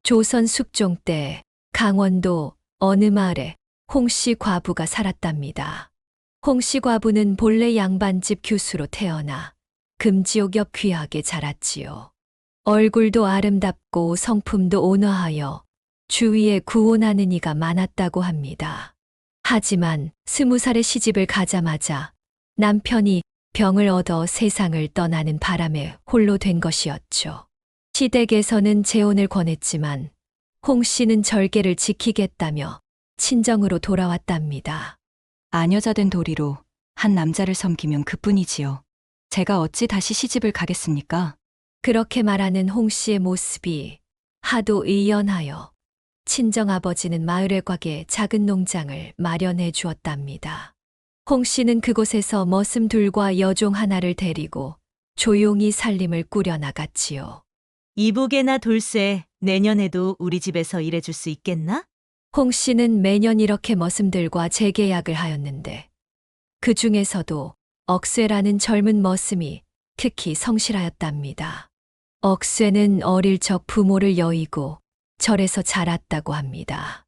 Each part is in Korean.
조선 숙종 때 강원도 어느 마을에 홍씨 과부가 살았답니다. 홍씨 과부는 본래 양반집 교수로 태어나 금지옥 옆 귀하게 자랐지요. 얼굴도 아름답고 성품도 온화하여 주위에 구원하는 이가 많았다고 합니다. 하지만 20살에 시집을 가자마자 남편이 병을 얻어 세상을 떠나는 바람에 홀로 된 것이었죠. 시댁에서는 재혼을 권했지만 홍 씨는 절개를 지키겠다며 친정으로 돌아왔답니다. 아녀자된 도리로 한 남자를 섬기면 그뿐이지요. 제가 어찌 다시 시집을 가겠습니까? 그렇게 말하는 홍 씨의 모습이 하도 의연하여 친정아버지는 마을 외곽에 작은 농장을 마련해 주었답니다. 홍 씨는 그곳에서 머슴둘과 여종 하나를 데리고 조용히 살림을 꾸려나갔지요. 이복에나 돌쇠, 내년에도 우리 집에서 일해줄 수 있겠나? 홍 씨는 매년 이렇게 머슴들과 재계약을 하였는데 그 중에서도 억쇠라는 젊은 머슴이 특히 성실하였답니다. 억쇠는 어릴 적 부모를 여의고 절에서 자랐다고 합니다.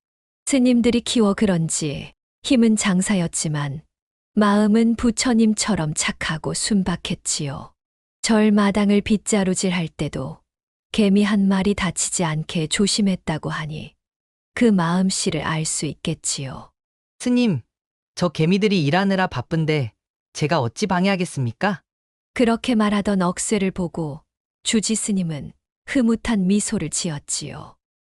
스님들이 키워 그런지 힘은 장사였지만 마음은 부처님처럼 착하고 순박했지요. 절 마당을 빗자루질할 때도 개미 한 마리 다치지 않게 조심했다고 하니 그 마음씨를 알 수 있겠지요. 스님, 저 개미들이 일하느라 바쁜데 제가 어찌 방해하겠습니까? 그렇게 말하던 억쇠를 보고 주지 스님은 흐뭇한 미소를 지었지요.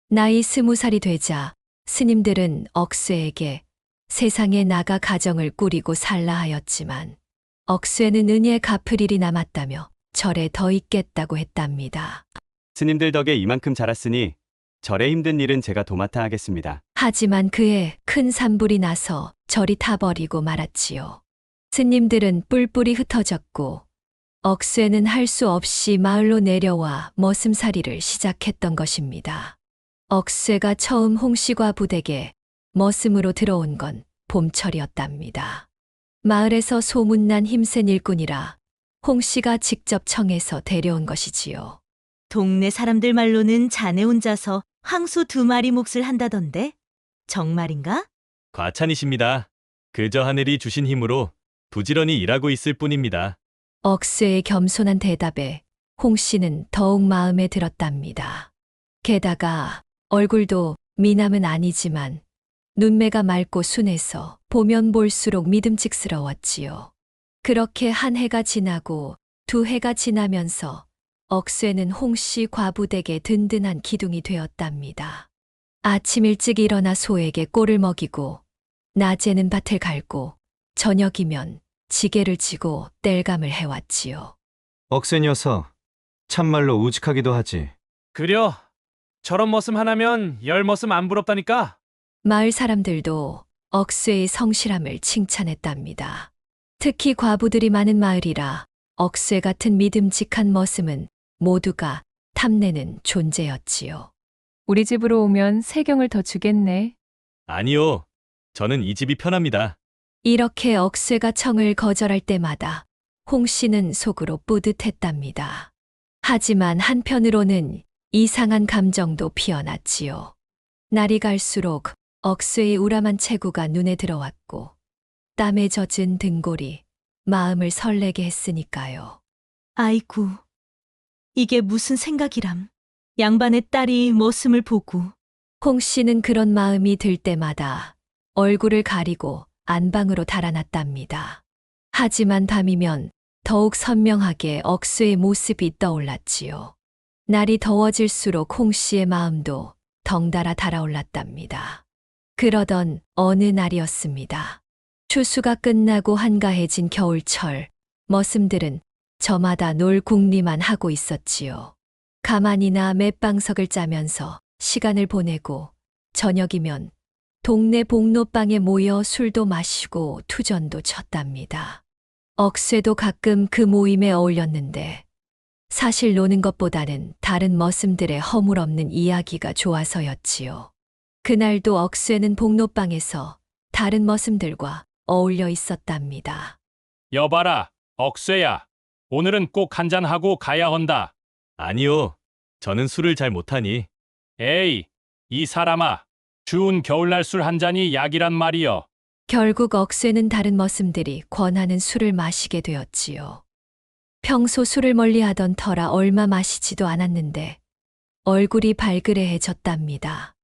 나이 20살이 되자 스님들은 억쇠에게 세상에 나가 가정을 꾸리고 살라 하였지만 억쇠는 은혜 갚을 일이 남았다며 절에 더 있겠다고 했답니다. 스님들 덕에 이만큼 자랐으니 절의 힘든 일은 제가 도맡아 하겠습니다. 하지만 그해 큰 산불이 나서 절이 타버리고 말았지요. 스님들은 뿔뿔이 흩어졌고 억쇠는 할 수 없이 마을로 내려와 머슴살이를 시작했던 것입니다. 억쇠가 처음 홍씨과 부댁에 머슴으로 들어온 건 봄철이었답니다. 마을에서 소문난 힘센 일꾼이라 홍씨가 직접 청해서 데려온 것이지요. 동네 사람들 말로는 자네 혼자서 황소 2마리 몫을 한다던데? 정말인가? 과찬이십니다. 그저 하늘이 주신 힘으로 부지런히 일하고 있을 뿐입니다. 억쇠의 겸손한 대답에 홍씨는 더욱 마음에 들었답니다. 게다가 얼굴도 미남은 아니지만 눈매가 맑고 순해서 보면 볼수록 믿음직스러웠지요. 그렇게 한 해가 지나고 2해가 지나면서 억쇠는 홍씨 과부댁의 든든한 기둥이 되었답니다. 아침 일찍 일어나 소에게 꼴을 먹이고 낮에는 밭을 갈고 저녁이면 지게를 지고 땔감을 해왔지요. 억세 녀석, 참말로 우직하기도 하지. 그려. 저런 머슴 하나면 10머슴 안 부럽다니까. 마을 사람들도 억쇠의 성실함을 칭찬했답니다. 특히 과부들이 많은 마을이라 억쇠 같은 믿음직한 머슴은 모두가 탐내는 존재였지요. 우리 집으로 오면 세경을 더 주겠네. 아니요. 저는 이 집이 편합니다. 이렇게 억쇠가 청을 거절할 때마다 홍 씨는 속으로 뿌듯했답니다. 하지만 한편으로는 이상한 감정도 피어났지요. 날이 갈수록 억쇠의 우람한 체구가 눈에 들어왔고 땀에 젖은 등골이 마음을 설레게 했으니까요. 아이고, 이게 무슨 생각이람. 양반의 딸이 머슴을 보고. 홍 씨는 그런 마음이 들 때마다 얼굴을 가리고 안방으로 달아났답니다. 하지만 밤이면 더욱 선명하게 억쇠의 모습이 떠올랐지요. 날이 더워질수록 홍 씨의 마음도 덩달아 달아올랐답니다. 그러던 어느 날이었습니다. 추수가 끝나고 한가해진 겨울철, 머슴들은 저마다 놀 궁리만 하고 있었지요. 가만히나 맷방석을 짜면서 시간을 보내고 저녁이면 동네 복로방에 모여 술도 마시고 투전도 쳤답니다. 억쇠도 가끔 그 모임에 어울렸는데 사실 노는 것보다는 다른 머슴들의 허물없는 이야기가 좋아서였지요. 그날도 억쇠는 복로방에서 다른 머슴들과 어울려 있었답니다. 여봐라, 억쇠야. 오늘은 꼭 한잔하고 가야 한다. 아니요. 저는 술을 잘 못하니 에이, 이 사람아. 추운 겨울날 술 한 잔이 약이란 말이여. 결국 억쇠는 다른 머슴들이 권하는 술을 마시게 되었지요. 평소 술을 멀리하던 터라 얼마 마시지도 않았는데 얼굴이 발그레해졌답니다.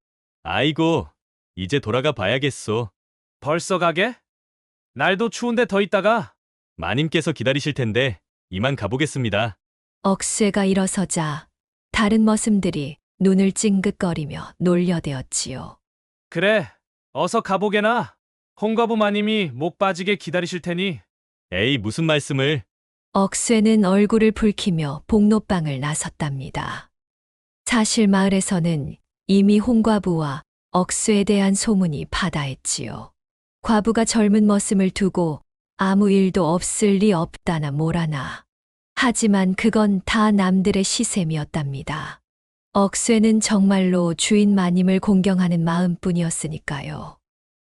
아이고, 이제 돌아가 봐야겠소. 벌써 가게? 날도 추운데 더 있다가. 마님께서 기다리실 텐데 이만 가보겠습니다. 억쇠가 일어서자 다른 머슴들이 눈을 찡긋거리며 놀려대었지요. 그래, 어서 가보게나. 홍과부 마님이 목 빠지게 기다리실 테니. 에이, 무슨 말씀을. 억쇠는 얼굴을 붉히며 복로방을 나섰답니다. 사실 마을에서는 이미 홍과부와 억쇠에 대한 소문이 바다했지요. 과부가 젊은 머슴을 두고 아무 일도 없을 리 없다나 뭐라나. 하지만 그건 다 남들의 시샘이었답니다. 억쇠는 정말로 주인 마님을 공경하는 마음뿐이었으니까요.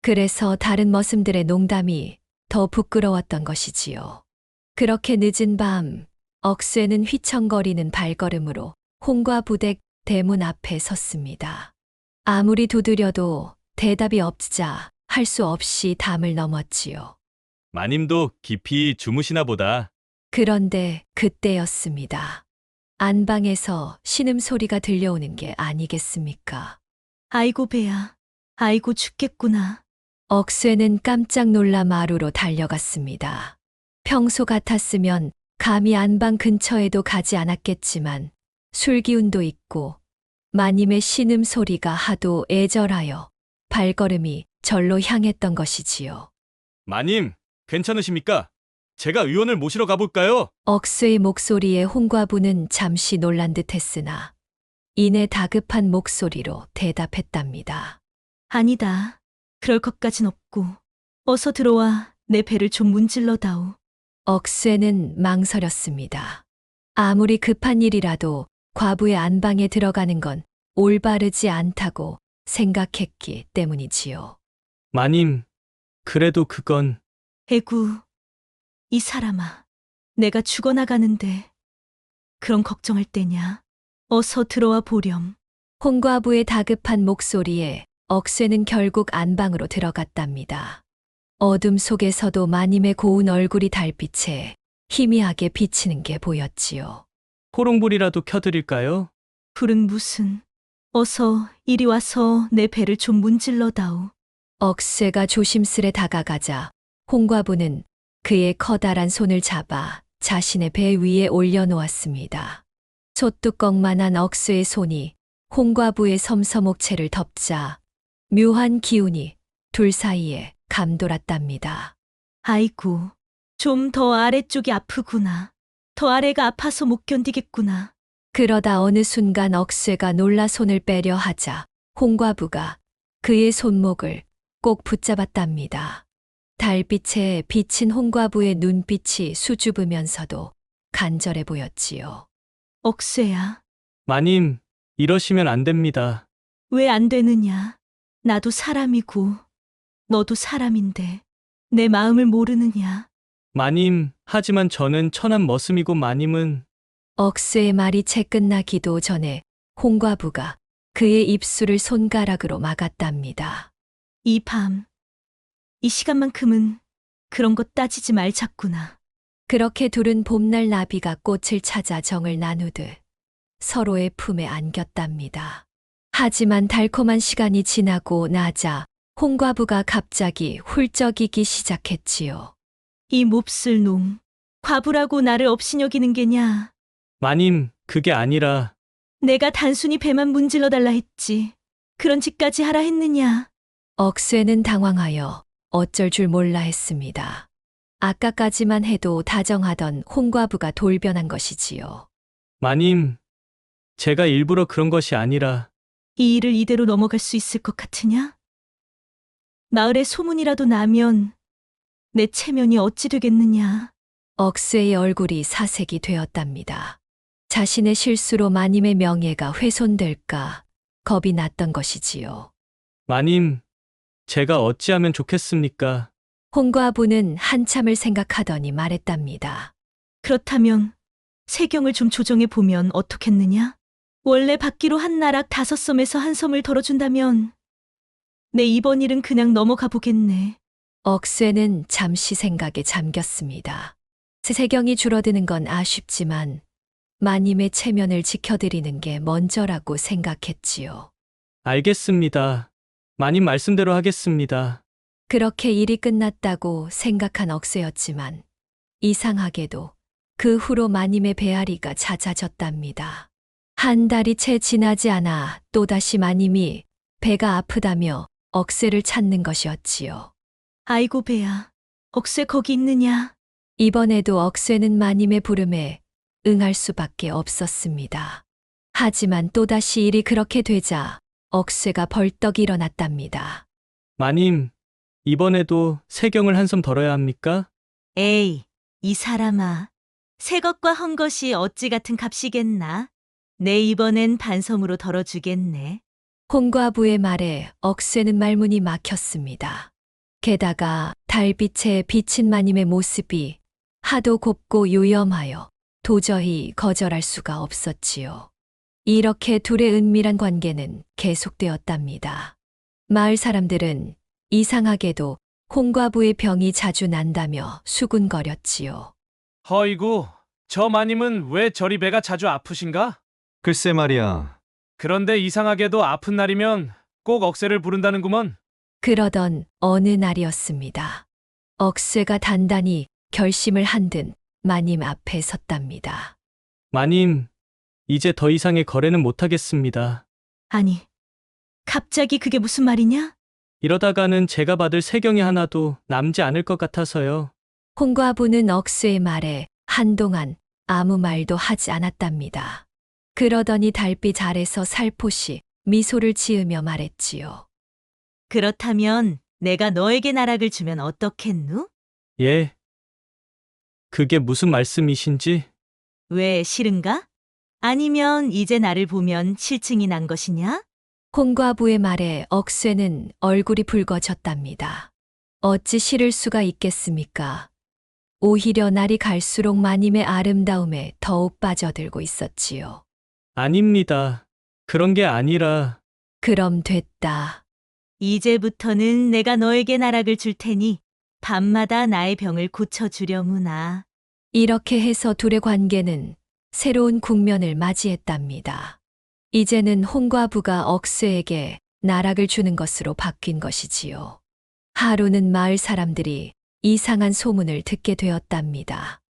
그래서 다른 머슴들의 농담이 더 부끄러웠던 것이지요. 그렇게 늦은 밤, 억쇠는 휘청거리는 발걸음으로 홍과부댁 대문 앞에 섰습니다. 아무리 두드려도 대답이 없자 할 수 없이 담을 넘었지요. 마님도 깊이 주무시나 보다. 그런데 그때였습니다. 안방에서 신음소리가 들려오는 게 아니겠습니까? 아이고 배야. 아이고 죽겠구나. 억쇠는 깜짝 놀라 마루로 달려갔습니다. 평소 같았으면 감히 안방 근처에도 가지 않았겠지만 술기운도 있고 마님의 신음소리가 하도 애절하여 발걸음이 절로 향했던 것이지요. 마님, 괜찮으십니까? 제가 의원을 모시러 가볼까요? 억쇠의 목소리에 홍과부는 잠시 놀란 듯했으나 이내 다급한 목소리로 대답했답니다. 아니다. 그럴 것까진 없고. 어서 들어와 내 배를 좀 문질러다오. 억쇠는 망설였습니다. 아무리 급한 일이라도 과부의 안방에 들어가는 건 올바르지 않다고 생각했기 때문이지요. 마님, 그래도 그건... 에구, 이 사람아. 내가 죽어나가는데 그런 걱정할 때냐. 어서 들어와 보렴. 홍과부의 다급한 목소리에 억쇠는 결국 안방으로 들어갔답니다. 어둠 속에서도 마님의 고운 얼굴이 달빛에 희미하게 비치는 게 보였지요. 호롱불이라도 켜드릴까요? 불은 무슨. 어서 이리 와서 내 배를 좀 문질러다오. 억쇠가 조심스레 다가가자 홍과부는 그의 커다란 손을 잡아 자신의 배 위에 올려놓았습니다. 솥뚜껑만한 억쇠의 손이 홍과부의 섬섬옥체를 덮자 묘한 기운이 둘 사이에 감돌았답니다. 아이고, 좀 더 아래쪽이 아프구나. 더 아래가 아파서 못 견디겠구나. 그러다 어느 순간 억쇠가 놀라 손을 빼려 하자 홍과부가 그의 손목을 꼭 붙잡았답니다. 달빛에 비친 홍과부의 눈빛이 수줍으면서도 간절해 보였지요. 억쇠야, 마님, 이러시면 안 됩니다. 왜 안 되느냐. 나도 사람이고 너도 사람인데 내 마음을 모르느냐. 마님, 하지만 저는 천한 머슴이고 마님은... 억쇠의 말이 채 끝나기도 전에 홍과부가 그의 입술을 손가락으로 막았답니다. 이 밤, 이 시간만큼은 그런 것 따지지 말자꾸나. 그렇게 둘은 봄날 나비가 꽃을 찾아 정을 나누듯 서로의 품에 안겼답니다. 하지만 달콤한 시간이 지나고 나자 홍과부가 갑자기 훌쩍이기 시작했지요. 이 몹쓸 놈, 과부라고 나를 업신여기는 게냐. 마님, 그게 아니라... 내가 단순히 배만 문질러 달라 했지. 그런 짓까지 하라 했느냐. 억쇠는 당황하여 어쩔 줄 몰라 했습니다. 아까까지만 해도 다정하던 홍과부가 돌변한 것이지요. 마님, 제가 일부러 그런 것이 아니라... 이 일을 이대로 넘어갈 수 있을 것 같으냐? 마을에 소문이라도 나면 내 체면이 어찌 되겠느냐. 억쇠의 얼굴이 사색이 되었답니다. 자신의 실수로 마님의 명예가 훼손될까 겁이 났던 것이지요. 마님, 제가 어찌하면 좋겠습니까? 홍과부는 한참을 생각하더니 말했답니다. 그렇다면 세경을 좀 조정해 보면 어떻겠느냐? 원래 받기로 한 나락 5섬에서 한 섬을 덜어준다면 내 이번 일은 그냥 넘어가 보겠네. 억쇠는 잠시 생각에 잠겼습니다. 세경이 줄어드는 건 아쉽지만 마님의 체면을 지켜드리는 게 먼저라고 생각했지요. 알겠습니다. 마님 말씀대로 하겠습니다. 그렇게 일이 끝났다고 생각한 억쇠였지만 이상하게도 그 후로 마님의 배앓이가 잦아졌답니다. 한 달이 채 지나지 않아 또다시 마님이 배가 아프다며 억쇠를 찾는 것이었지요. 아이고 배야, 억쇠 거기 있느냐? 이번에도 억쇠는 마님의 부름에 응할 수밖에 없었습니다. 하지만 또다시 일이 그렇게 되자 억쇠가 벌떡 일어났답니다. 마님, 이번에도 세경을 한 섬 덜어야 합니까? 에이, 이 사람아. 새 것과 헌 것이 어찌 같은 값이겠나? 내 이번엔 반섬으로 덜어주겠네. 홍과부의 말에 억쇠는 말문이 막혔습니다. 게다가 달빛에 비친 마님의 모습이 하도 곱고 요염하여 도저히 거절할 수가 없었지요. 이렇게 둘의 은밀한 관계는 계속되었답니다. 마을 사람들은 이상하게도 홍과부의 병이 자주 난다며 수군거렸지요. 허이구, 저 마님은 왜 저리 배가 자주 아프신가? 글쎄 말이야. 그런데 이상하게도 아픈 날이면 꼭 억새를 부른다는구먼. 그러던 어느 날이었습니다. 억쇠가 단단히 결심을 한 듯 마님 앞에 섰답니다. 마님, 이제 더 이상의 거래는 못하겠습니다. 아니, 갑자기 그게 무슨 말이냐? 이러다가는 제가 받을 세경이 하나도 남지 않을 것 같아서요. 홍과부는 억쇠의 말에 한동안 아무 말도 하지 않았답니다. 그러더니 달빛 아래서 살포시 미소를 지으며 말했지요. 그렇다면 내가 너에게 나락을 주면 어떻겠누? 예. 그게 무슨 말씀이신지? 왜 싫은가? 아니면 이제 나를 보면 실증이 난 것이냐? 홍과부의 말에 억쇠는 얼굴이 붉어졌답니다. 어찌 싫을 수가 있겠습니까? 오히려 날이 갈수록 마님의 아름다움에 더욱 빠져들고 있었지요. 아닙니다. 그런 게 아니라 그럼 됐다. 이제부터는 내가 너에게 나락을 줄 테니 밤마다 나의 병을 고쳐주려무나. 이렇게 해서 둘의 관계는 새로운 국면을 맞이했답니다. 이제는 홍과부가 억쇠에게 나락을 주는 것으로 바뀐 것이지요. 하루는 마을 사람들이 이상한 소문을 듣게 되었답니다.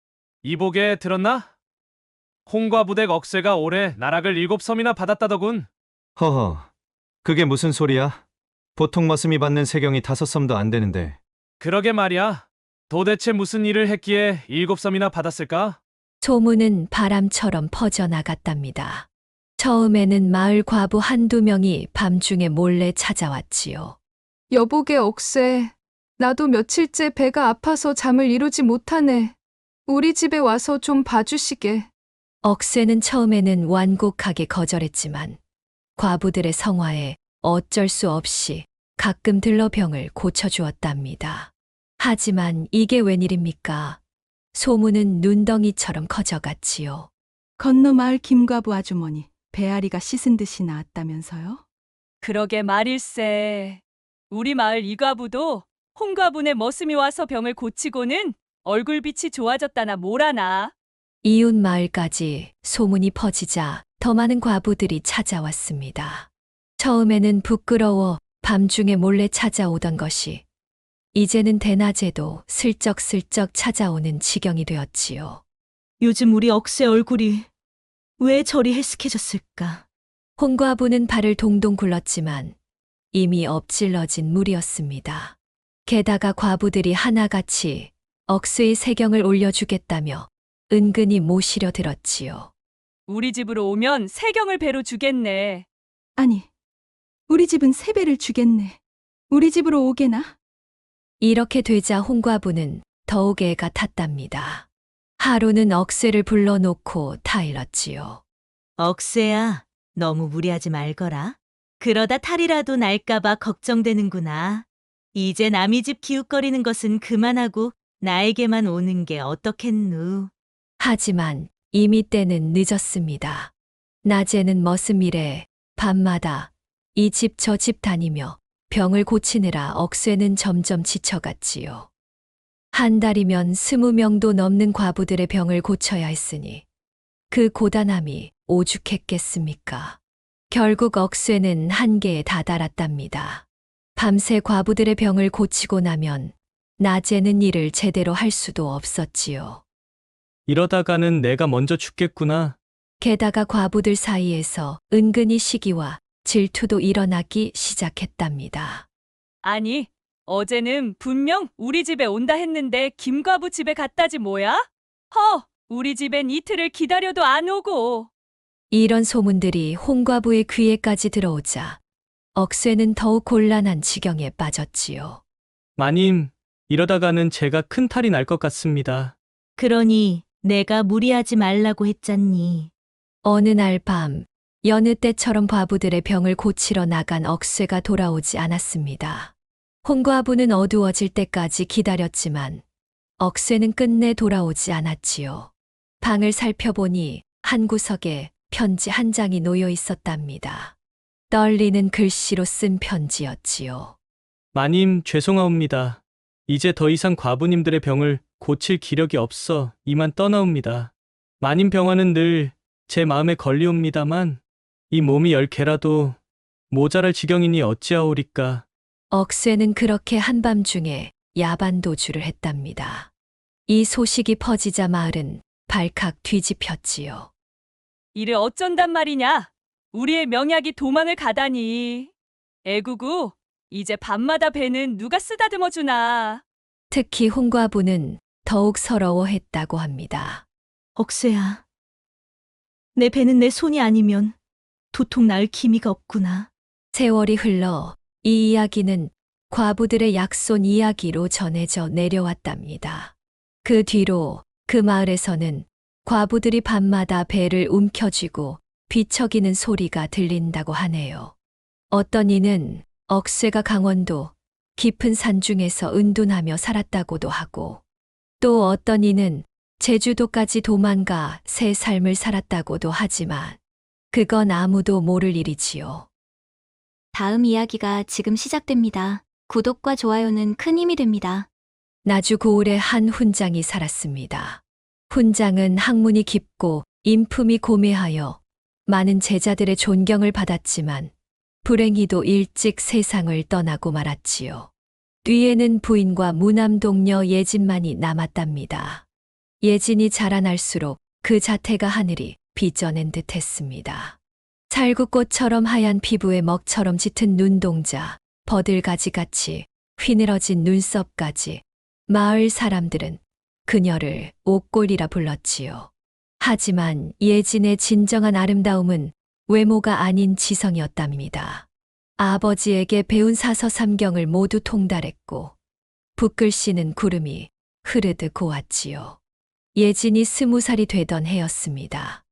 이보게 들었나? 홍과부댁 억새가 올해 나락을 7섬이나 받았다더군. 허허. 그게 무슨 소리야? 보통 머슴이 받는 세경이 5섬도 안 되는데. 그러게 말이야. 도대체 무슨 일을 했기에 7섬이나 받았을까? 소문은 바람처럼 퍼져나갔답니다. 처음에는 마을 과부 한두 명이 밤중에 몰래 찾아왔지요. 여보게 억새, 나도 며칠째 배가 아파서 잠을 이루지 못하네. 우리 집에 와서 좀 봐주시게. 억새는 처음에는 완곡하게 거절했지만 과부들의 성화에 어쩔 수 없이 가끔 들러 병을 고쳐주었답니다. 하지만 이게 웬일입니까? 소문은 눈덩이처럼 커져갔지요. 건너 마을 김과부 아주머니 배앓이가 씻은 듯이 나았다면서요? 그러게 말일세. 우리 마을 이과부도 홍과부네 머슴이 와서 병을 고치고는 얼굴빛이 좋아졌다나 뭐라나. 이웃 마을까지 소문이 퍼지자 더 많은 과부들이 찾아왔습니다. 처음에는 부끄러워 밤중에 몰래 찾아오던 것이 이제는 대낮에도 슬쩍슬쩍 찾아오는 지경이 되었지요. 요즘 우리 억새 얼굴이 왜 저리 헬쓱해졌을까? 홍과부는 발을 동동 굴렀지만 이미 엎질러진 물이었습니다. 게다가 과부들이 하나같이 억새의 세경을 올려주겠다며 은근히 모시려 들었지요. 우리 집으로 오면 세경을 배로 주겠네. 아니, 우리 집은 3배를 주겠네. 우리 집으로 오게나? 이렇게 되자 홍과부는 더욱 애가 탔답니다. 하루는 억새를 불러놓고 타일렀지요. 억새야, 너무 무리하지 말거라. 그러다 탈이라도 날까봐 걱정되는구나. 이제 남의 집 기웃거리는 것은 그만하고 나에게만 오는 게 어떻겠누. 하지만 이미 때는 늦었습니다. 낮에는 머슴일에 밤마다 이 집 저 집 다니며 병을 고치느라 억쇠는 점점 지쳐갔지요. 한 달이면 20명도 넘는 과부들의 병을 고쳐야 했으니 그 고단함이 오죽했겠습니까? 결국 억쇠는 한계에 다다랐답니다. 밤새 과부들의 병을 고치고 나면 낮에는 일을 제대로 할 수도 없었지요. 이러다가는 내가 먼저 죽겠구나. 게다가 과부들 사이에서 은근히 시기와 질투도 일어나기 시작했답니다. 아니, 어제는 분명 우리 집에 온다 했는데 김과부 집에 갔다지 뭐야? 우리 집엔 이틀을 기다려도 안 오고. 이런 소문들이 홍과부의 귀에까지 들어오자 억쇠는 더욱 곤란한 지경에 빠졌지요. 마님, 이러다가는 제가 큰 탈이 날 것 같습니다. 그러니 내가 무리하지 말라고 했잖니. 어느 날 밤, 여느 때처럼 과부들의 병을 고치러 나간 억쇠가 돌아오지 않았습니다. 홍과부는 어두워질 때까지 기다렸지만 억쇠는 끝내 돌아오지 않았지요. 방을 살펴보니 한 구석에 편지 한 장이 놓여 있었답니다. 떨리는 글씨로 쓴 편지였지요. 마님, 죄송하옵니다. 이제 더 이상 과부님들의 병을 고칠 기력이 없어 이만 떠나옵니다. 마님 병화는 늘 제 마음에 걸리옵니다만 이 몸이 10개라도 모자랄 지경이니 어찌하오리까. 억쇠는 그렇게 한밤중에 야반도주를 했답니다. 이 소식이 퍼지자 마을은 발칵 뒤집혔지요. 이를 어쩐단 말이냐? 우리의 명약이 도망을 가다니. 애구구, 이제 밤마다 배는 누가 쓰다듬어 주나. 특히 홍과부는 더욱 서러워했다고 합니다. 억쇠야, 내 배는 내 손이 아니면 도통 나을 기미가 없구나. 세월이 흘러 이 이야기는 과부들의 약손 이야기로 전해져 내려왔답니다. 그 뒤로 그 마을에서는 과부들이 밤마다 배를 움켜쥐고 뒤척이는 소리가 들린다고 하네요. 어떤 이는 억쇠가 강원도 깊은 산중에서 은둔하며 살았다고도 하고, 또 어떤 이는 제주도까지 도망가 새 삶을 살았다고도 하지만 그건 아무도 모를 일이지요. 다음 이야기가 지금 시작됩니다. 구독과 좋아요는 큰 힘이 됩니다. 나주 고을에 한 훈장이 살았습니다. 훈장은 학문이 깊고 인품이 고매하여 많은 제자들의 존경을 받았지만 불행히도 일찍 세상을 떠나고 말았지요. 뒤에는 부인과 무남동녀 예진만이 남았답니다. 예진이 자라날수록 그 자태가 하늘이 빚어낸 듯했습니다. 살구꽃처럼 하얀 피부에 먹처럼 짙은 눈동자, 버들가지같이 휘늘어진 눈썹까지 마을 사람들은 그녀를 옥골이라 불렀지요. 하지만 예진의 진정한 아름다움은 외모가 아닌 지성이었답니다. 아버지에게 배운 사서 삼경을 모두 통달했고 붓글씨는 구름이 흐르듯 고왔지요. 예진이 20살이 되던 해였습니다.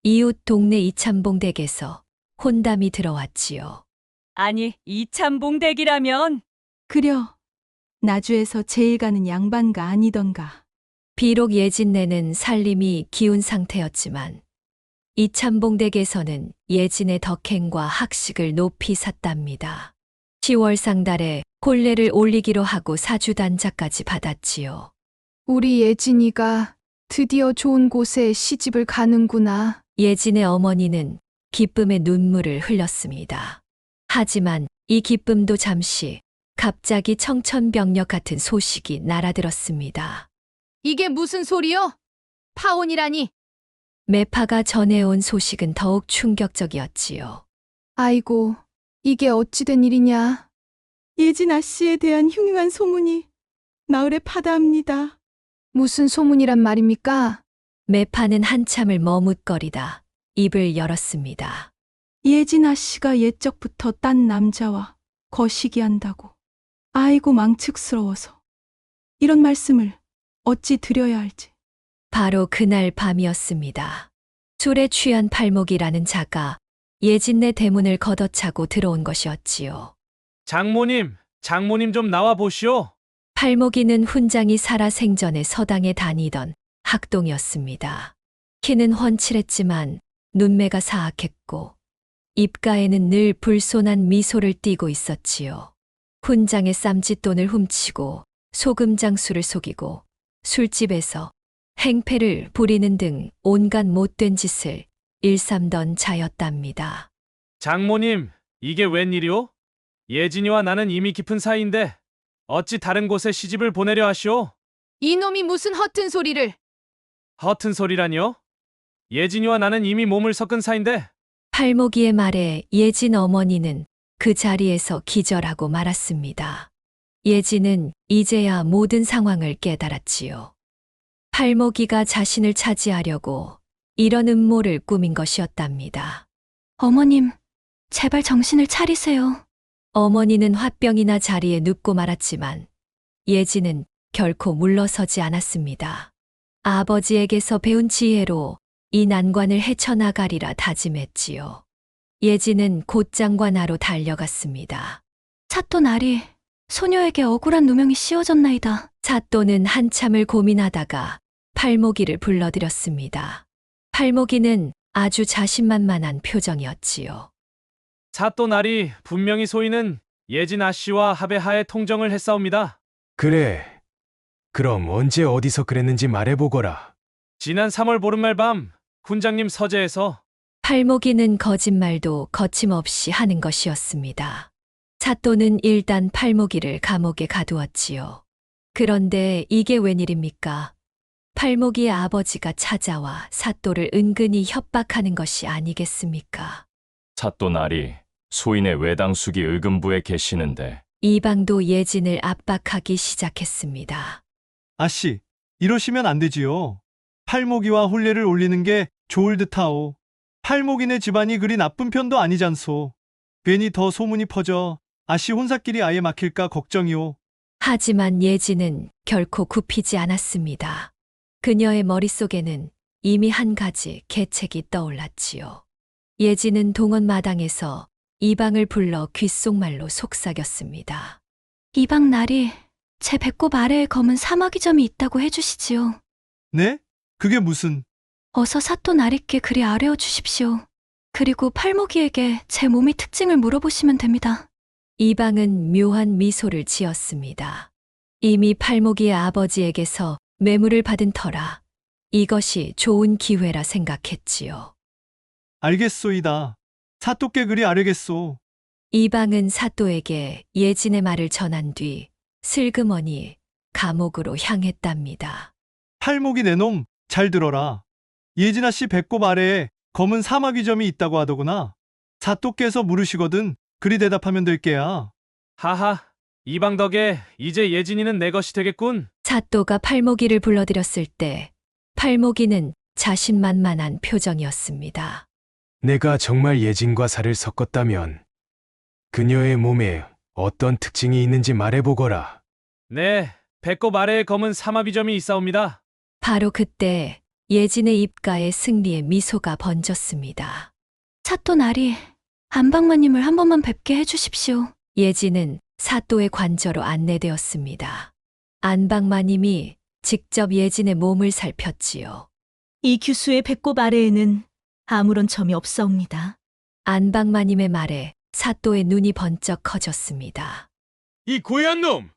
이웃 동네 이참봉 댁에서 혼담이 들어왔지요. 아니, 이참봉 댁이라면 그려, 나주에서 제일 가는 양반가 아니던가. 비록 예진네는 살림이 기운 상태였지만 이참봉 댁에서는 예진의 덕행과 학식을 높이 샀답니다. 10월 상달에 혼례를 올리기로 하고 사주단자까지 받았지요. 우리 예진이가 드디어 좋은 곳에 시집을 가는구나. 예진의 어머니는 기쁨의 눈물을 흘렸습니다. 하지만 이 기쁨도 잠시 갑자기 청천벽력 같은 소식이 날아들었습니다. 이게 무슨 소리요? 파혼이라니. 매파가 전해온 소식은 더욱 충격적이었지요. 아이고, 이게 어찌된 일이냐. 예진 아씨에 대한 흉흉한 소문이 마을에 파다합니다. 무슨 소문이란 말입니까? 매파는 한참을 머뭇거리다 입을 열었습니다. 예진 아씨가 옛적부터 딴 남자와 거시기한다고. 아이고 망측스러워서 이런 말씀을 어찌 드려야 할지. 바로 그날 밤이었습니다. 술에 취한 팔목이라는 자가 예진네 대문을 걷어차고 들어온 것이었지요. 장모님 좀 나와 보시오. 팔목이는 훈장이 살아 생전에 서당에 다니던 학동이었습니다. 키는 훤칠했지만 눈매가 사악했고 입가에는 늘 불손한 미소를 띠고 있었지요. 훈장의 쌈짓돈을 훔치고 소금 장수를 속이고 술집에서 행패를 부리는 등 온갖 못된 짓을 일삼던 자였답니다. 장모님, 이게 웬일이오? 예진이와 나는 이미 깊은 사이인데 어찌 다른 곳에 시집을 보내려 하시오? 이놈이 무슨 허튼 소리를. 허튼 소리라니요? 예진이와 나는 이미 몸을 섞은 사이인데 팔목이의 말에 예진 어머니는 그 자리에서 기절하고 말았습니다. 예진은 이제야 모든 상황을 깨달았지요. 팔목이가 자신을 차지하려고 이런 음모를 꾸민 것이었답니다. 어머님, 제발 정신을 차리세요. 어머니는 화병이나 자리에 눕고 말았지만 예진은 결코 물러서지 않았습니다. 아버지에게서 배운 지혜로 이 난관을 헤쳐나가리라 다짐했지요. 예진은 곧장관하로 달려갔습니다. 사또 나리, 소녀에게 억울한 누명이 씌워졌나이다. 사또는 한참을 고민하다가 팔목이를 불러들였습니다. 팔목이는 아주 자신만만한 표정이었지요. 사또 날이 분명히 소인은 예진 아씨와 합의하에 통정을 했사옵니다. 그래. 그럼 언제 어디서 그랬는지 말해보거라. 지난 3월 보름말 밤 훈장님 서재에서. 팔목이는 거짓말도 거침없이 하는 것이었습니다. 사또는 일단 팔목이를 감옥에 가두었지요. 그런데 이게 웬일입니까? 팔목이의 아버지가 찾아와 사또를 은근히 협박하는 것이 아니겠습니까? 사또 날이 소인의 외당숙이 의금부에 계시는데 이방도 예진을 압박하기 시작했습니다. 아씨, 이러시면 안 되지요. 팔목이와 혼례를 올리는 게 좋을 듯하오. 팔목이네 집안이 그리 나쁜 편도 아니잖소. 괜히 더 소문이 퍼져 아씨 혼사길이 아예 막힐까 걱정이오. 하지만 예진은 결코 굽히지 않았습니다. 그녀의 머릿속에는 이미 한 가지 계책이 떠올랐지요. 예진은 동원마당에서 이방을 불러 귓속말로 속삭였습니다. 이방 나리, 제 배꼽 아래에 검은 사마귀점이 있다고 해주시지요. 네? 그게 무슨... 어서 사또 나리께 그리 아뢰어 주십시오. 그리고 팔목이에게 제 몸의 특징을 물어보시면 됩니다. 이방은 묘한 미소를 지었습니다. 이미 팔목이의 아버지에게서 뇌물을 받은 터라 이것이 좋은 기회라 생각했지요. 알겠소이다. 사또께 그리 아뢰겠소. 이방은 사또에게 예진의 말을 전한 뒤 슬그머니 감옥으로 향했답니다. 팔목이 내 놈 잘 들어라. 예진아 씨 배꼽 아래에 검은 사마귀점이 있다고 하더구나. 사또께서 물으시거든 그리 대답하면 될 게야. 하하, 이방 덕에 이제 예진이는 내 것이 되겠군. 사또가 팔목이를 불러들였을 때 팔목이는 자신만만한 표정이었습니다. 내가 정말 예진과 살을 섞었다면 그녀의 몸에 어떤 특징이 있는지 말해보거라. 네, 배꼽 아래에 검은 사마귀점이 있사옵니다. 바로 그때 예진의 입가에 승리의 미소가 번졌습니다. 사또 나리, 안방마님을 한 번만 뵙게 해주십시오. 예진은 사또의 관저로 안내되었습니다. 안방마님이 직접 예진의 몸을 살폈지요. 이 규수의 배꼽 아래에는 아무런 점이 없사옵니다. 안방마님의 말에 사또의 눈이 번쩍 커졌습니다. 이 고얀 놈!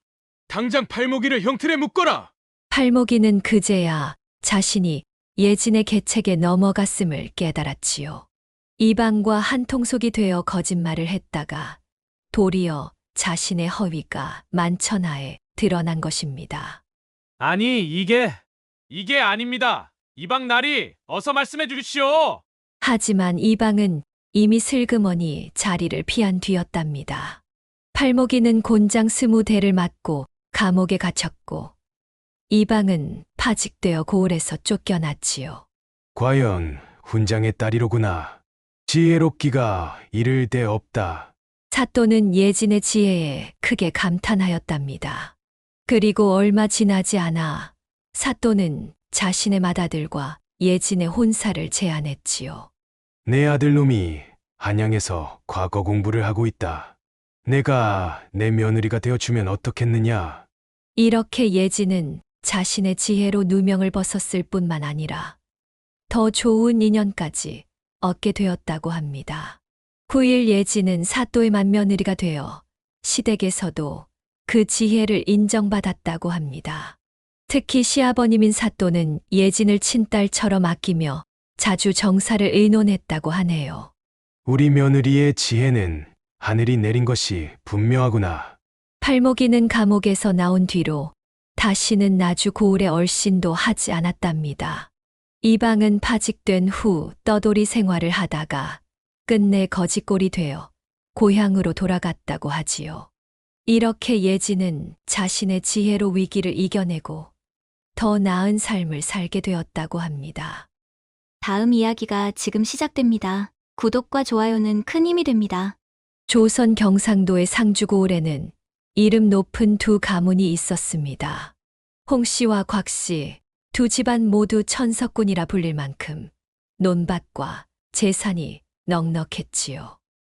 당장 팔목이를 형틀에 묶어라! 팔목이는 그제야 자신이 예진의 계책에 넘어갔음을 깨달았지요. 이방과 한통속이 되어 거짓말을 했다가 도리어 자신의 허위가 만천하에 드러난 것입니다. 아니, 이게 아닙니다. 이방 날이 어서 말씀해 주시오. 하지만 이방은 이미 슬그머니 자리를 피한 뒤였답니다. 팔목이는 곤장 20대를 맞고 감옥에 갇혔고 이방은 파직되어 고을에서 쫓겨났지요. 과연 훈장의 딸이로구나. 지혜롭기가 이를 데 없다. 사또는 예진의 지혜에 크게 감탄하였답니다. 그리고 얼마 지나지 않아 사또는 자신의 맏아들과 예진의 혼사를 제안했지요. 내 아들놈이 한양에서 과거 공부를 하고 있다. 내가 내 며느리가 되어주면 어떻겠느냐. 이렇게 예진은 자신의 지혜로 누명을 벗었을 뿐만 아니라 더 좋은 인연까지 얻게 되었다고 합니다. 후일 예진은 사또의 맏며느리가 되어 시댁에서도 그 지혜를 인정받았다고 합니다. 특히 시아버님인 사또는 예진을 친딸처럼 아끼며 자주 정사를 의논했다고 하네요. 우리 며느리의 지혜는 하늘이 내린 것이 분명하구나. 팔목이는 감옥에서 나온 뒤로 다시는 나주 고을에 얼씬도 하지 않았답니다. 이방은 파직된 후 떠돌이 생활을 하다가 끝내 거지꼴이 되어 고향으로 돌아갔다고 하지요. 이렇게 예진은 자신의 지혜로 위기를 이겨내고 더 나은 삶을 살게 되었다고 합니다. 다음 이야기가 지금 시작됩니다. 구독과 좋아요는 큰 힘이 됩니다. 조선 경상도의 상주고을에는 이름 높은 두 가문이 있었습니다. 홍씨와 곽씨, 두 집안 모두 천석군이라 불릴 만큼 논밭과 재산이 넉넉했지요.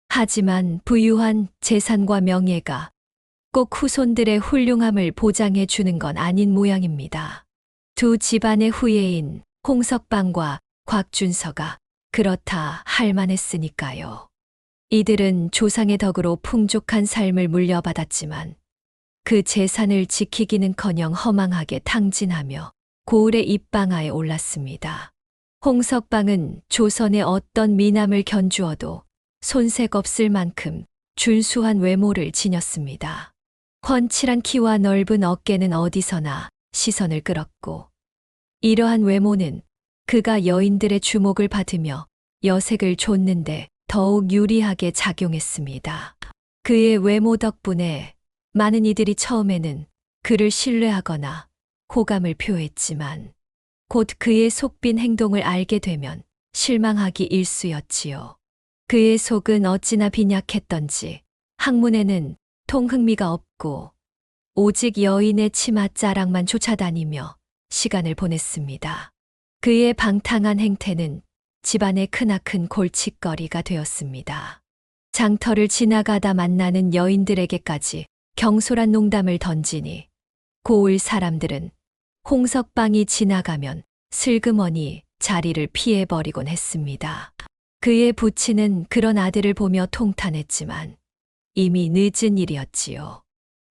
하지만 부유한 재산과 명예가 꼭 후손들의 훌륭함을 보장해 주는 건 아닌 모양입니다. 두 집안의 후예인 홍석방과 곽준서가 그렇다 할 만했으니까요. 이들은 조상의 덕으로 풍족한 삶을 물려받았지만 그 재산을 지키기는커녕 허망하게 탕진하며 고을의 입방아에 올랐습니다. 홍석방은 조선의 어떤 미남을 견주어도 손색 없을 만큼 준수한 외모를 지녔습니다. 훤칠한 키와 넓은 어깨는 어디서나 시선을 끌었고 이러한 외모는 그가 여인들의 주목을 받으며 여색을 좇는데 더욱 유리하게 작용했습니다. 그의 외모 덕분에 많은 이들이 처음에는 그를 신뢰하거나 호감을 표했지만 곧 그의 속빈 행동을 알게 되면 실망하기 일쑤였지요. 그의 속은 어찌나 빈약했던지 학문에는 통흥미가 없고 오직 여인의 치맛자락만 쫓아다니며 시간을 보냈습니다. 그의 방탕한 행태는 집안의 크나큰 골칫거리가 되었습니다. 장터를 지나가다 만나는 여인들에게까지 경솔한 농담을 던지니 고을 사람들은 홍석방이 지나가면 슬그머니 자리를 피해버리곤 했습니다. 그의 부친은 그런 아들을 보며 통탄했지만 이미 늦은 일이었지요.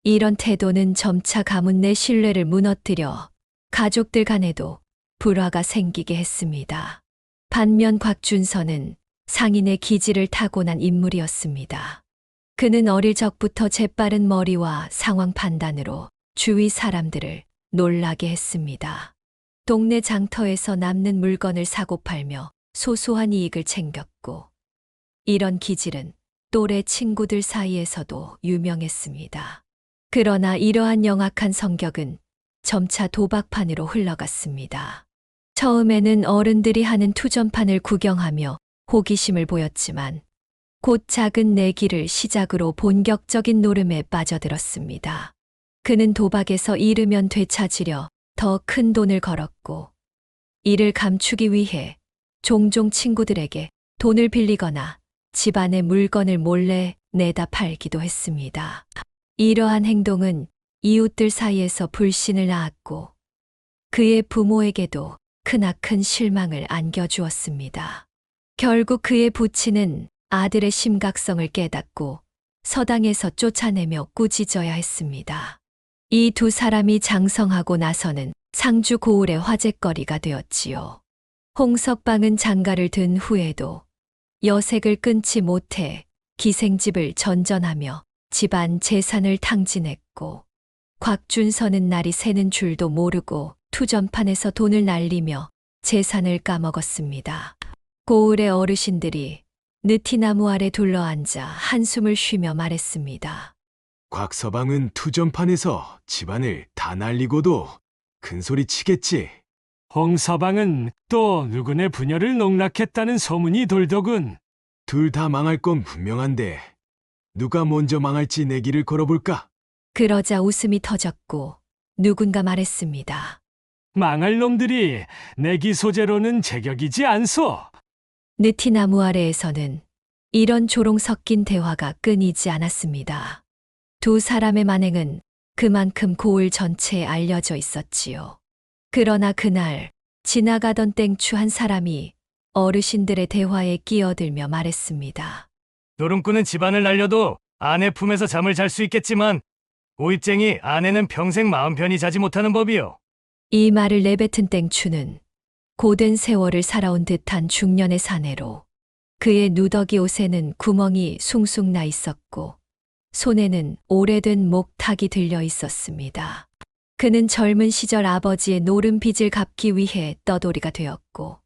이런 태도는 점차 가문 내 신뢰를 무너뜨려 가족들 간에도 불화가 생기게 했습니다. 반면 곽준서는 상인의 기질을 타고난 인물이었습니다. 그는 어릴 적부터 재빠른 머리와 상황 판단으로 주위 사람들을 놀라게 했습니다. 동네 장터에서 남는 물건을 사고 팔며 소소한 이익을 챙겼고 이런 기질은 또래 친구들 사이에서도 유명했습니다. 그러나 이러한 영악한 성격은 점차 도박판으로 흘러갔습니다. 처음에는 어른들이 하는 투전판을 구경하며 호기심을 보였지만 곧 작은 내기를 시작으로 본격적인 노름에 빠져들었습니다. 그는 도박에서 잃으면 되찾으려 더 큰 돈을 걸었고 이를 감추기 위해 종종 친구들에게 돈을 빌리거나 집안의 물건을 몰래 내다 팔기도 했습니다. 이러한 행동은 이웃들 사이에서 불신을 낳았고 그의 부모에게도 크나큰 실망을 안겨주었습니다. 결국 그의 부친은 아들의 심각성을 깨닫고 서당에서 쫓아내며 꾸짖어야 했습니다. 이 두 사람이 장성하고 나서는 상주 고을의 화제거리가 되었지요. 홍석방은 장가를 든 후에도 여색을 끊지 못해 기생집을 전전하며 집안 재산을 탕진했고 곽준서는 날이 새는 줄도 모르고 투전판에서 돈을 날리며 재산을 까먹었습니다. 고을의 어르신들이 느티나무 아래 둘러앉아 한숨을 쉬며 말했습니다. 곽서방은 투전판에서 집안을 다 날리고도 큰소리 치겠지. 홍서방은 또 누구네 부녀를 농락했다는 소문이 돌더군. 둘 다 망할 건 분명한데 누가 먼저 망할지 내기를 걸어볼까? 그러자 웃음이 터졌고 누군가 말했습니다. 망할 놈들이 내기 소재로는 제격이지 않소. 느티나무 아래에서는 이런 조롱 섞인 대화가 끊이지 않았습니다. 두 사람의 만행은 그만큼 고을 전체에 알려져 있었지요. 그러나 그날 지나가던 땡추 한 사람이 어르신들의 대화에 끼어들며 말했습니다. 노름꾼은 집안을 날려도 아내 품에서 잠을 잘 수 있겠지만 고입쟁이 아내는 평생 마음 편히 자지 못하는 법이요. 이 말을 내뱉은 땡추는 고된 세월을 살아온 듯한 중년의 사내로 그의 누더기 옷에는 구멍이 숭숭 나 있었고 손에는 오래된 목탁이 들려 있었습니다. 그는 젊은 시절 아버지의 노름 빚을 갚기 위해 떠돌이가 되었고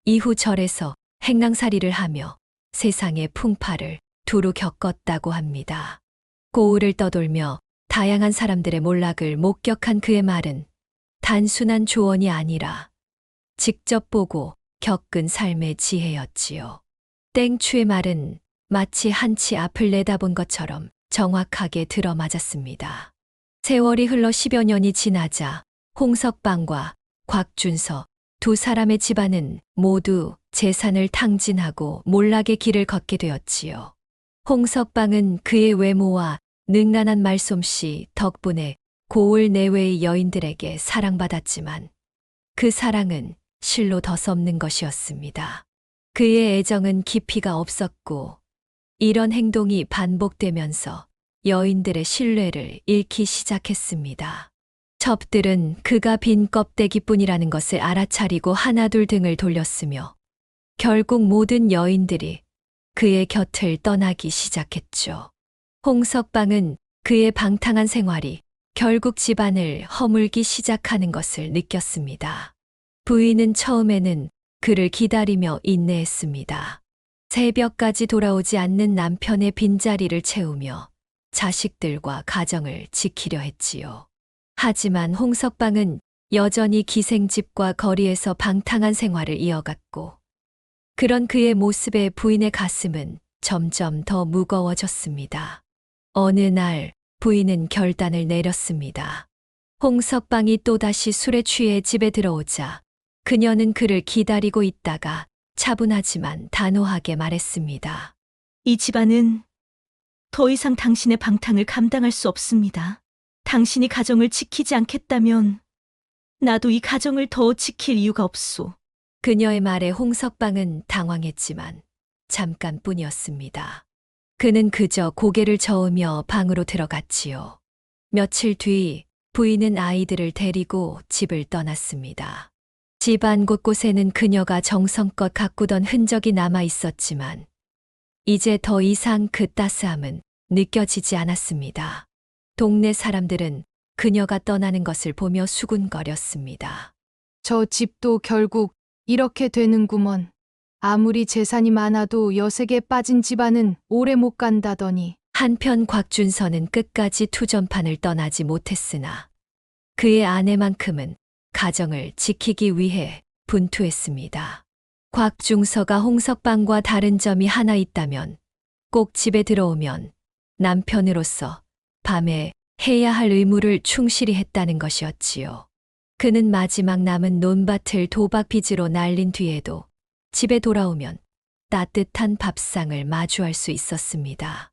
이후 절에서 행랑살이를 하며 세상의 풍파를 두루 겪었다고 합니다. 고을을 떠돌며 다양한 사람들의 몰락을 목격한 그의 말은 단순한 조언이 아니라 직접 보고 겪은 삶의 지혜였지요. 땡추의 말은 마치 한치 앞을 내다본 것처럼 정확하게 들어맞았습니다. 세월이 흘러 10여 년이 지나자 홍석방과 곽준서 두 사람의 집안은 모두 재산을 탕진하고 몰락의 길을 걷게 되었지요. 홍석방은 그의 외모와 능란한 말솜씨 덕분에 고을 내외의 여인들에게 사랑받았지만 그 사랑은 실로 더섭는 것이었습니다. 그의 애정은 깊이가 없었고 이런 행동이 반복되면서 여인들의 신뢰를 잃기 시작했습니다. 첩들은 그가 빈 껍데기뿐이라는 것을 알아차리고 하나둘 등을 돌렸으며 결국 모든 여인들이 그의 곁을 떠나기 시작했죠. 홍석방은 그의 방탕한 생활이 결국 집안을 허물기 시작하는 것을 느꼈습니다. 부인은 처음에는 그를 기다리며 인내했습니다. 새벽까지 돌아오지 않는 남편의 빈자리를 채우며 자식들과 가정을 지키려 했지요. 하지만 홍석방은 여전히 기생집과 거리에서 방탕한 생활을 이어갔고 그런 그의 모습에 부인의 가슴은 점점 더 무거워졌습니다. 어느 날 부인은 결단을 내렸습니다. 홍석방이 또다시 술에 취해 집에 들어오자 그녀는 그를 기다리고 있다가 차분하지만 단호하게 말했습니다. 이 집안은 더 이상 당신의 방탕을 감당할 수 없습니다. 당신이 가정을 지키지 않겠다면 나도 이 가정을 더 지킬 이유가 없소. 그녀의 말에 홍석방은 당황했지만 잠깐뿐이었습니다. 그는 그저 고개를 저으며 방으로 들어갔지요. 며칠 뒤 부인은 아이들을 데리고 집을 떠났습니다. 집안 곳곳에는 그녀가 정성껏 가꾸던 흔적이 남아 있었지만 이제 더 이상 그 따스함은 느껴지지 않았습니다. 동네 사람들은 그녀가 떠나는 것을 보며 수군거렸습니다. 저 집도 결국 이렇게 되는구먼. 아무리 재산이 많아도 여색에 빠진 집안은 오래 못 간다더니. 한편 곽준서는 끝까지 투전판을 떠나지 못했으나 그의 아내만큼은 가정을 지키기 위해 분투했습니다. 곽중서가 홍석방과 다른 점이 하나 있다면 꼭 집에 들어오면 남편으로서 밤에 해야 할 의무를 충실히 했다는 것이었지요. 그는 마지막 남은 논밭을 도박빚으로 날린 뒤에도 집에 돌아오면 따뜻한 밥상을 마주할 수 있었습니다.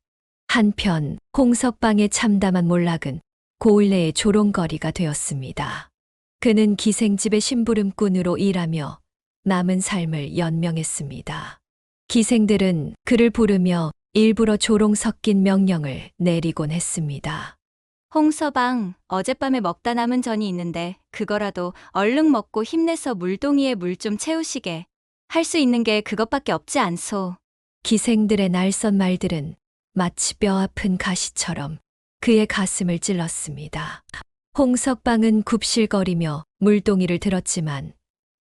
한편 홍석방의 참담한 몰락은 고을 내의 조롱거리가 되었습니다. 그는 기생집의 심부름꾼으로 일하며 남은 삶을 연명했습니다. 기생들은 그를 부르며 일부러 조롱 섞인 명령을 내리곤 했습니다. 홍서방, 어젯밤에 먹다 남은 전이 있는데 그거라도 얼른 먹고 힘내서 물동이에 물 좀 채우시게. 할 수 있는 게 그것밖에 없지 않소. 기생들의 날선 말들은 마치 뼈아픈 가시처럼 그의 가슴을 찔렀습니다. 홍석방은 굽실거리며 물동이를 들었지만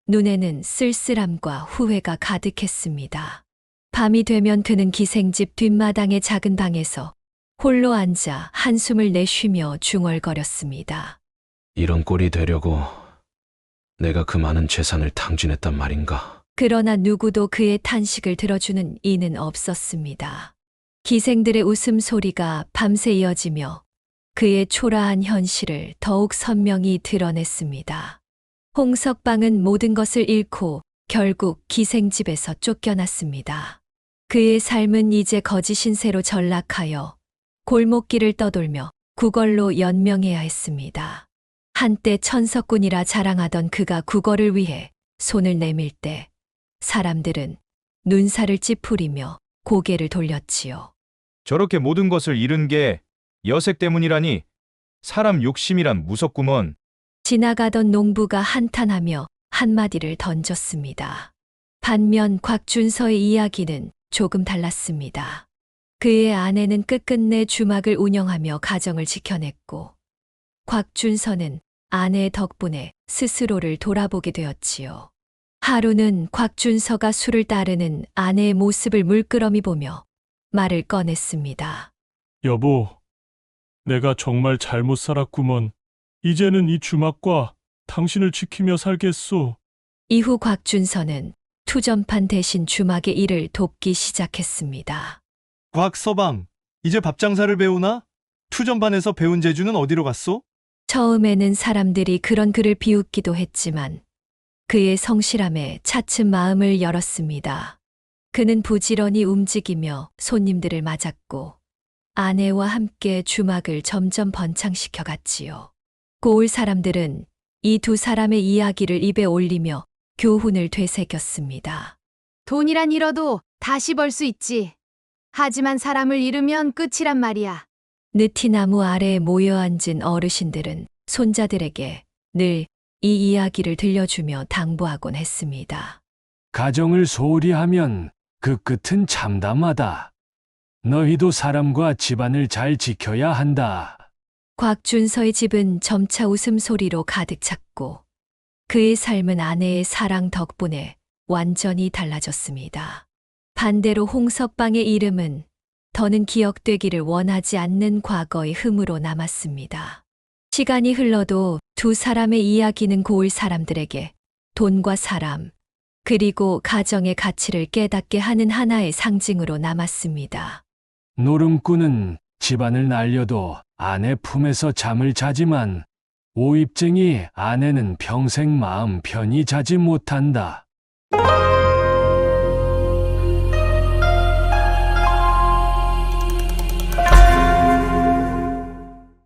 눈에는 쓸쓸함과 후회가 가득했습니다. 밤이 되면 그는 기생집 뒷마당의 작은 방에서 홀로 앉아 한숨을 내쉬며 중얼거렸습니다. 이런 꼴이 되려고 내가 그 많은 재산을 탕진했단 말인가? 그러나 누구도 그의 탄식을 들어주는 이는 없었습니다. 기생들의 웃음소리가 밤새 이어지며 그의 초라한 현실을 더욱 선명히 드러냈습니다. 홍석방은 모든 것을 잃고 결국 기생집에서 쫓겨났습니다. 그의 삶은 이제 거지 신세로 전락하여 골목길을 떠돌며 구걸로 연명해야 했습니다. 한때 천석꾼이라 자랑하던 그가 구걸을 위해 손을 내밀 때 사람들은 눈살을 찌푸리며 고개를 돌렸지요. 저렇게 모든 것을 잃은 게 여색 때문이라니 사람 욕심이란 무섭구먼. 지나가던 농부가 한탄하며 한마디를 던졌습니다. 반면 곽준서의 이야기는 조금 달랐습니다. 그의 아내는 끝끝내 주막을 운영하며 가정을 지켜냈고, 곽준서는 아내의 덕분에 스스로를 돌아보게 되었지요. 하루는 곽준서가 술을 따르는 아내의 모습을 물끄러미 보며 말을 꺼냈습니다. 여보, 내가 정말 잘못 살았구먼. 이제는 이 주막과 당신을 지키며 살겠소. 이후 곽준서는 투전판 대신 주막의 일을 돕기 시작했습니다. 곽서방, 이제 밥 장사를 배우나? 투전반에서 배운 재주는 어디로 갔소? 처음에는 사람들이 그런 그를 비웃기도 했지만 그의 성실함에 차츰 마음을 열었습니다. 그는 부지런히 움직이며 손님들을 맞았고 아내와 함께 주막을 점점 번창시켜 갔지요. 고을 사람들은 이 두 사람의 이야기를 입에 올리며 교훈을 되새겼습니다. 돈이란 잃어도 다시 벌 수 있지. 하지만 사람을 잃으면 끝이란 말이야. 느티나무 아래에 모여 앉은 어르신들은 손자들에게 늘 이 이야기를 들려주며 당부하곤 했습니다. 가정을 소홀히 하면 그 끝은 참담하다. 너희도 사람과 집안을 잘 지켜야 한다. 곽준서의 집은 점차 웃음소리로 가득 찼고 그의 삶은 아내의 사랑 덕분에 완전히 달라졌습니다. 반대로 홍석방의 이름은 더는 기억되기를 원하지 않는 과거의 흠으로 남았습니다. 시간이 흘러도 두 사람의 이야기는 고을 사람들에게 돈과 사람, 그리고 가정의 가치를 깨닫게 하는 하나의 상징으로 남았습니다. 노름꾼은 집안을 날려도 아내 품에서 잠을 자지만 오입쟁이 아내는 평생 마음 편히 자지 못한다.